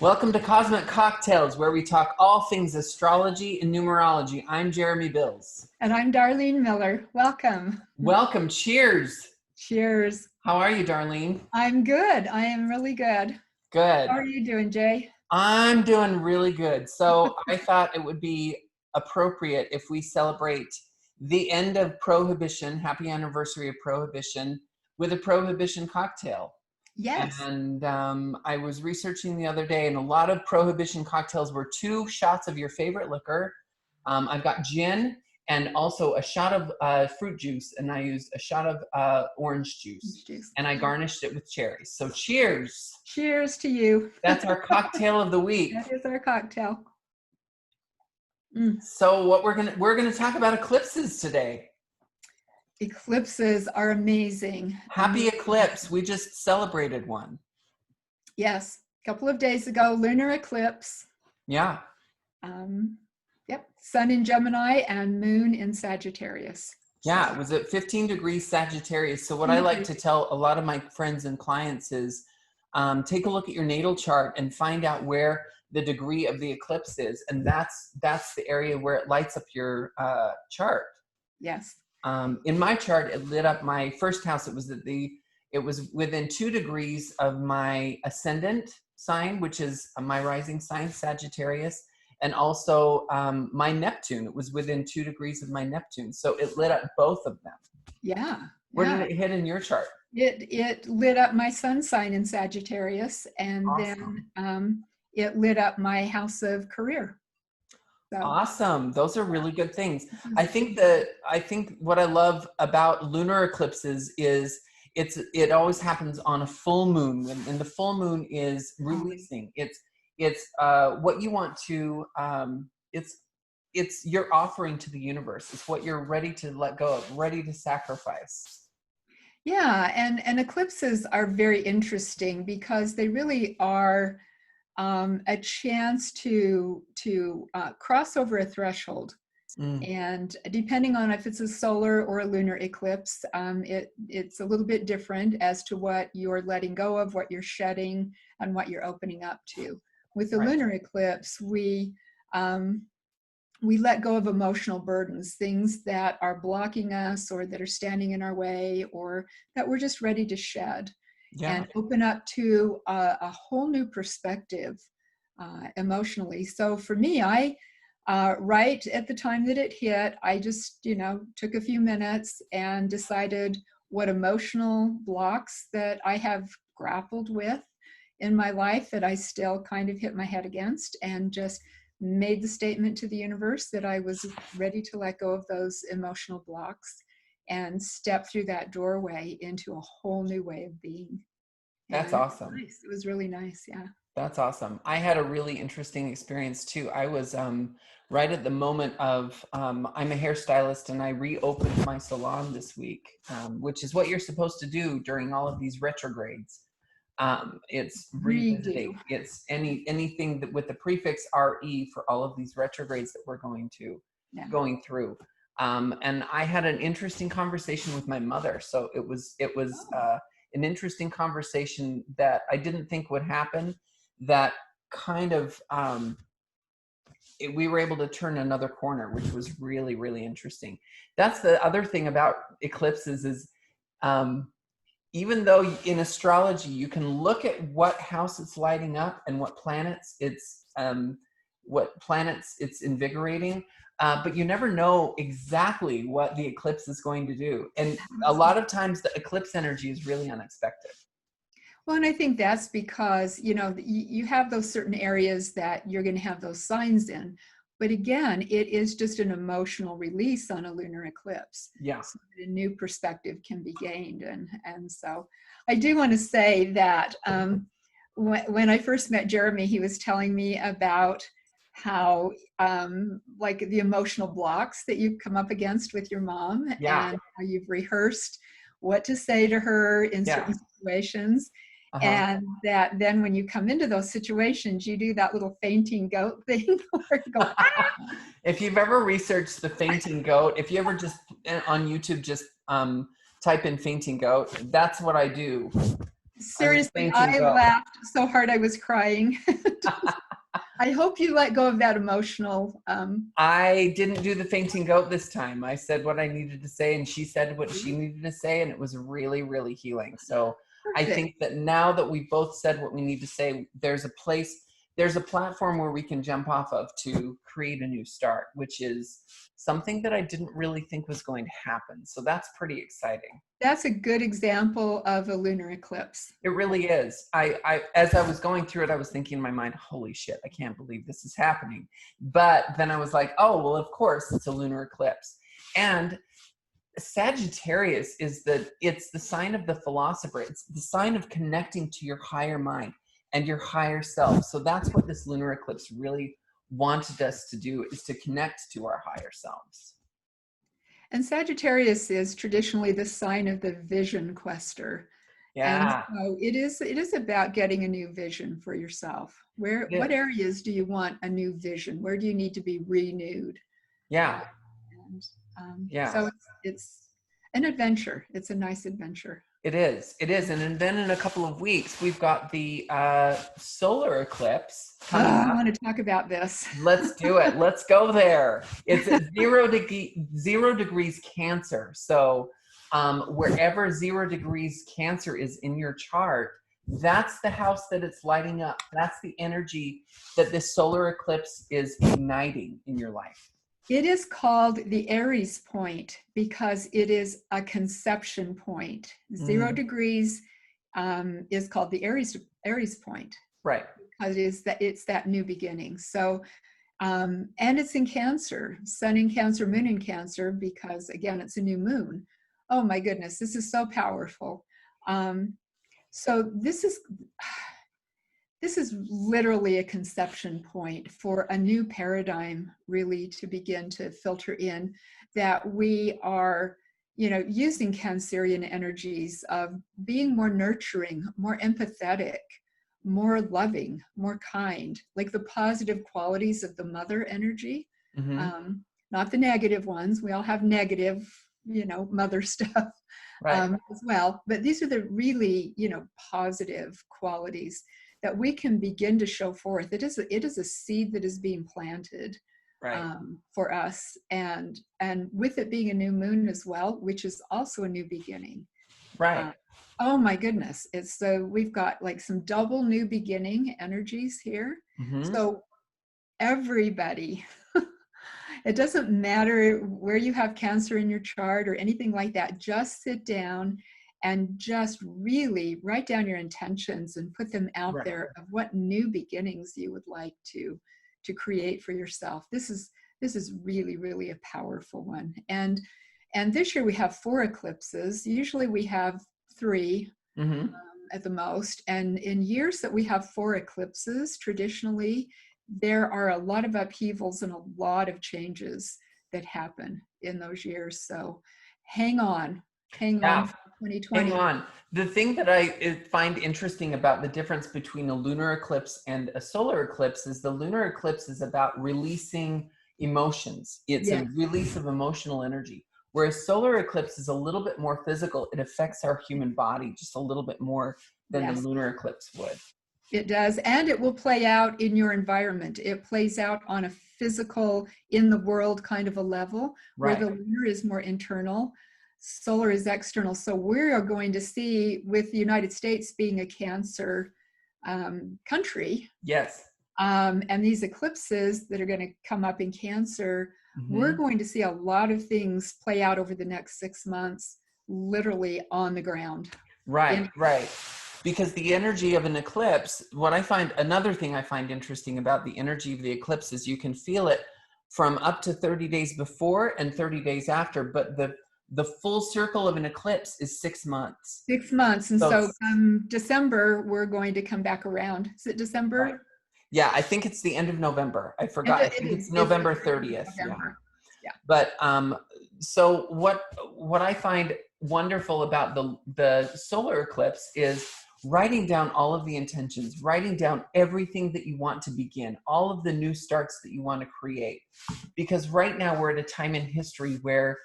Welcome to Cosmic Cocktails, where we talk all things astrology and numerology. I'm Jeremy Bills. And I'm Darlene Miller. Welcome. Welcome. Cheers. Cheers. How are you, Darlene? I'm good. I am really good. Good. How are you doing, Jay? I'm doing really good. So I thought it would be appropriate if we celebrate the end of Prohibition, happy anniversary of Prohibition, with a Prohibition cocktail. Yes. And I was researching the other day, and a lot of Prohibition cocktails were 2 shots of your favorite liquor. I've got gin and also a shot of fruit juice, and I used a shot of orange juice, and I garnished it with cherries. So cheers. Cheers to you. That's our cocktail of the week. That is our cocktail. So what we're gonna talk about eclipses today. Eclipses are amazing. Happy eclipse. We just celebrated one. Yes. A couple of days ago, lunar eclipse. Yeah. Yep. Sun in Gemini and moon in Sagittarius. Yeah, it was at 15 degrees Sagittarius. So what I like to tell a lot of my friends and clients is take a look at your natal chart and find out where the degree of the eclipse is. And that's the area where it lights up your chart. Yes. In my chart, it lit up my first house. It was within 2 degrees of my ascendant sign, which is my rising sign, Sagittarius, and also my Neptune. It was within 2 degrees of my Neptune. So it lit up both of them. Yeah. Where did it hit in your chart? It lit up my sun sign in Sagittarius, and Awesome. then it lit up my house of career. So. Awesome. Those are really good things. I think what I love about lunar eclipses is it always happens on a full moon, and the full moon is releasing. It's what you want to it's your offering to the universe. It's what you're ready to let go of, ready to sacrifice. Yeah, and eclipses are very interesting because they really are a chance to cross over a threshold. And depending on if it's a solar or a lunar eclipse, it's a little bit different as to what you're letting go of, what you're shedding, and what you're opening up to. With the lunar eclipse, we let go of emotional burdens, things that are blocking us or that are standing in our way or that we're just ready to shed. Yeah. And open up to a whole new perspective emotionally. So for me, I right at the time that it hit, I just took a few minutes and decided what emotional blocks that I have grappled with in my life that I still kind of hit my head against, and just made the statement to the universe that I was ready to let go of those emotional blocks and step through that doorway into a whole new way of being. That's awesome. Nice. It was really nice. Yeah. That's awesome. I had a really interesting experience too. I was right at the moment of, I'm a hairstylist, and I reopened my salon this week, which is what you're supposed to do during all of these retrogrades. It's revisiting. It's anything that with the prefix RE for all of these retrogrades that we're going through. And I had an interesting conversation with my mother. So it was an interesting conversation that I didn't think would happen. That kind of we were able to turn another corner, which was really, really interesting. That's the other thing about eclipses is even though in astrology you can look at what house it's lighting up and what planets it's invigorating, but you never know exactly what the eclipse is going to do. And a lot of times the eclipse energy is really unexpected. Well, and I think that's because, you have those certain areas that you're going to have those signs in. But again, it is just an emotional release on a lunar eclipse. Yeah. So that a new perspective can be gained. And so I do want to say that when I first met Jeremy, he was telling me about how like the emotional blocks that you've come up against with your mom, and how you've rehearsed what to say to her in certain situations. And that then when you come into those situations, you do that little fainting goat thing where you go, ah! If you've ever researched the fainting goat, if you ever just on YouTube, just type in fainting goat, that's what I do. on the Seriously, fainting I goat. laughed so hard I was crying. I hope you let go of that emotional. I didn't do the fainting goat this time. I said what I needed to say, and she said what she needed to say, and it was really, really healing. So I Perfect. think that now that we've both said what we need to say, there's a place, there's a platform where we can jump off of to create a new start, which is something that I didn't really think was going to happen. So that's pretty exciting. That's a good example of a lunar eclipse. It really is. As I was going through it, I was thinking in my mind, holy shit, I can't believe this is happening. But then I was like, oh, well, of course it's a lunar eclipse. And Sagittarius is it's the sign of the philosopher. It's the sign of connecting to your higher mind and your higher self. So that's what this lunar eclipse really wanted us to do, is to connect to our higher selves. And Sagittarius is traditionally the sign of the vision quester. And Yeah. so it is about getting a new vision for yourself. What Yeah. areas do you want a new vision? Where do you need to be renewed? Yeah. And Yeah. so it's an adventure. It's a nice adventure. It is. It is. And then in a couple of weeks, we've got the solar eclipse coming I up. want to talk about this. Let's do it. Let's go there. It's at 0 degrees Cancer. So wherever 0 degrees Cancer is in your chart, that's the house that it's lighting up. That's the energy that this solar eclipse is igniting in your life. It is called the Aries point because it is a conception point. 0 degrees is called the Aries point. Right. Because it's that new beginning. So, and it's in Cancer, Sun in Cancer, Moon in Cancer, because again, it's a new moon. Oh my goodness, this is so powerful. So this is literally a conception point for a new paradigm, really, to begin to filter in, that we are, using Cancerian energies of being more nurturing, more empathetic, more loving, more kind, like the positive qualities of the mother energy, not the negative ones. We all have negative, mother stuff, Right. as well. But these are the really, positive qualities that we can begin to show forth. It is a seed that is being planted, Right. for us, and with it being a new moon as well, which is also a new beginning. Right. Oh my goodness. It's so we've got like some double new beginning energies here. So everybody, it doesn't matter where you have Cancer in your chart or anything like that, just sit down and just really write down your intentions and put them out Right. there of what new beginnings you would like to create for yourself. This is really, really a powerful one. And this year we have 4 eclipses. Usually we have 3 at the most. And in years that we have 4 eclipses, traditionally, there are a lot of upheavals and a lot of changes that happen in those years. So hang on Yeah. for 2020. Hang on. The thing that I find interesting about the difference between a lunar eclipse and a solar eclipse is the lunar eclipse is about releasing emotions. It's Yes. a release of emotional energy. Whereas solar eclipse is a little bit more physical. It affects our human body just a little bit more than the Yes. lunar eclipse would. It does, and it will play out in your environment. It plays out on a physical, in the world kind of a level, where Right. the lunar is more internal, solar is external. So we are going to see, with the United States being a Cancer country, Yes. and these eclipses that are going to come up in Cancer, we're going to see a lot of things play out over the next 6 months, literally on the ground. Right, right. Because the energy of an eclipse, another thing I find interesting about the energy of the eclipse is you can feel it from up to 30 days before and 30 days after, but the full circle of an eclipse is 6 months. 6 months. And so it's- December, we're going to come back around. Is it December? Right. Yeah, I think it's the end of November. I forgot. I think it's November 30th. November. Yeah. But so what I find wonderful about the solar eclipse is writing down all of the intentions, writing down everything that you want to begin, all of the new starts that you want to create. Because right now we're at a time in history where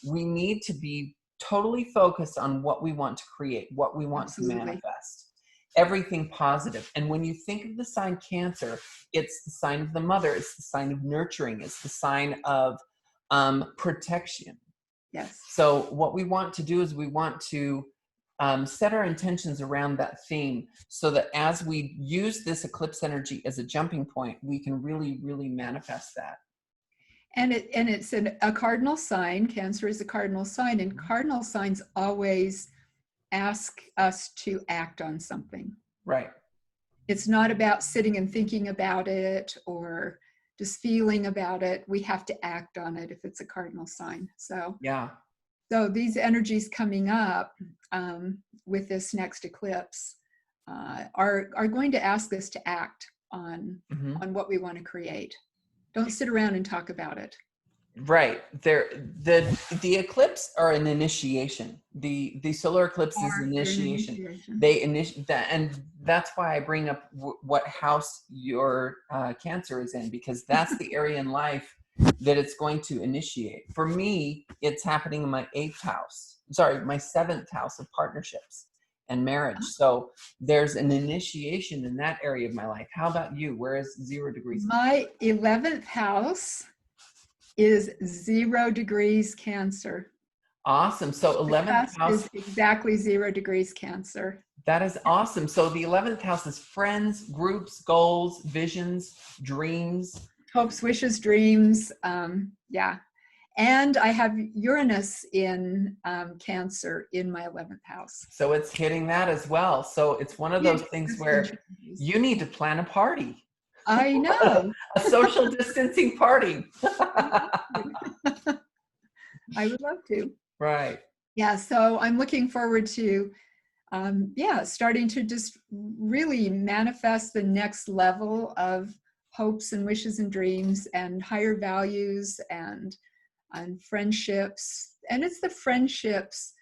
we need to be totally focused on what we want to create, what we want Absolutely. to manifest. everything positive. And when you think of the sign Cancer, it's the sign of the mother. It's the sign of nurturing. It's the sign of protection. Yes. So what we want to do is we want to set our intentions around that theme so that as we use this eclipse energy as a jumping point, we can really, really manifest that. And it's a cardinal sign. Cancer is a cardinal sign, and cardinal signs always ask us to act on something. Right. It's not about sitting and thinking about it or just feeling about it. We have to act on it if it's a cardinal sign. So yeah. So these energies coming up with this next eclipse are going to ask us to act on what we want to create. Don't sit around and talk about it. Right. The eclipse are an initiation. The solar eclipse is initiation. They initiate that, and that's why I bring up what house your Cancer is in, because that's the area in life that it's going to initiate. For me, it's happening in my 8th house. Sorry, my 7th house of partnerships and marriage. So there's an initiation in that area of my life. How about you? Where is 0 degrees? My 11th house is 0 degrees Cancer. Awesome. So 11th house is exactly 0 degrees Cancer. That is awesome. So the 11th house is friends, groups, goals, visions, dreams. Hopes, wishes, dreams. Yeah. And I have Uranus in Cancer in my 11th house. So it's hitting that as well. So it's one of those things where you need to plan a party. I know. A social distancing party. I would love to. Right. Yeah. So I'm looking forward to, starting to just really manifest the next level of hopes and wishes and dreams and higher values and friendships. And it's the friendships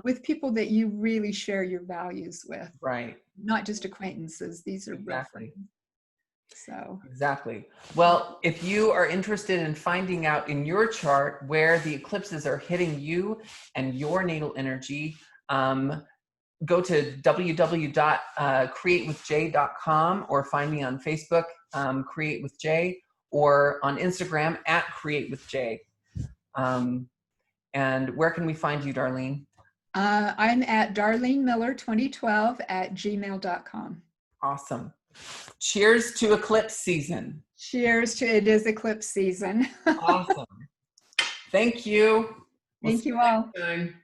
with people that you really share your values with. Right. Not just acquaintances. These are real friends. So exactly. Well, if you are interested in finding out in your chart where the eclipses are hitting you and your natal energy, go to www.createwithj.com or find me on Facebook, Create with J, or on Instagram at Create with J. And where can we find you, Darlene? I'm at darlenemiller2012@gmail.com. Awesome. Cheers to eclipse season. Cheers to it is eclipse season. Awesome. Thank you. Thank you all. Next time.